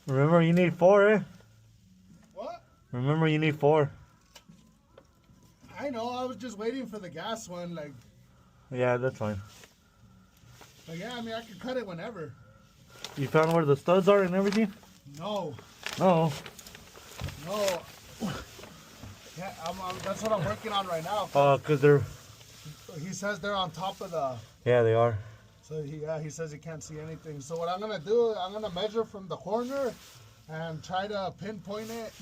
Remember, you need 4, eh? What? Remember, you need 4. I know. I was just waiting for the gas one. Like, Yeah, that's fine. yeah, I mean, I could cut it whenever. You found where the studs are and everything? No. No. No. Yeah, that's what I'm working on right now. Oh, because they're... He says they're on top of the... Yeah, they are. So he says he can't see anything. So what I'm gonna do, I'm gonna measure from the corner and try to pinpoint it.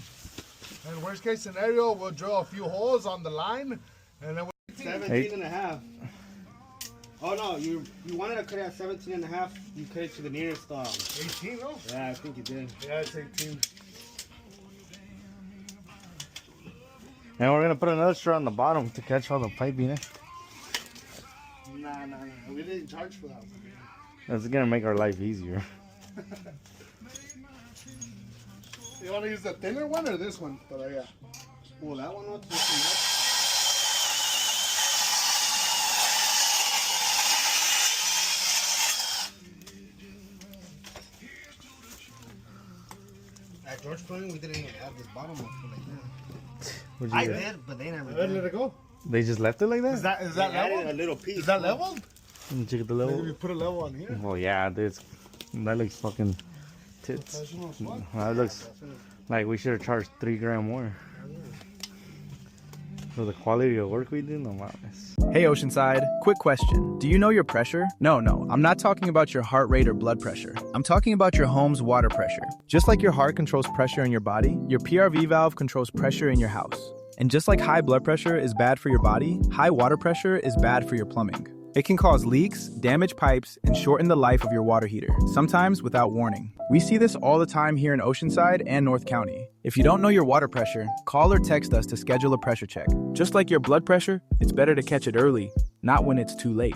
And worst case scenario, we'll drill a few holes on the line, and then 17 and a half. Oh no, you wanted to cut it at 17 and a half. You cut it to the nearest 18, no? Yeah, I think you did. Yeah, it's 18. And we're going to put another straw on the bottom to catch all the piping, eh? Nah. We didn't charge for that. That's going to make our life easier. You want to use the thinner one or this one? But yeah. Well, that one not too much. At George Plumbing, we didn't even have this bottom one like that. I did, but they never did. Let it go. They just left it like that? Is that level? A little piece. Is that level? Let me check the Maybe level. we put a level on here. Well, yeah, that looks fucking tits. That looks like we should have charged $3 more. For the quality of work we do, no mames. Hey Oceanside, quick question. Do you know your pressure? No, I'm not talking about your heart rate or blood pressure. I'm talking about your home's water pressure. Just like your heart controls pressure in your body, your PRV valve controls pressure in your house. And just like high blood pressure is bad for your body, high water pressure is bad for your plumbing. It can cause leaks, damage pipes, and shorten the life of your water heater, sometimes without warning. We see this all the time here in Oceanside and North County. If you don't know your water pressure, call or text us to schedule a pressure check. Just like your blood pressure, it's better to catch it early, not when it's too late.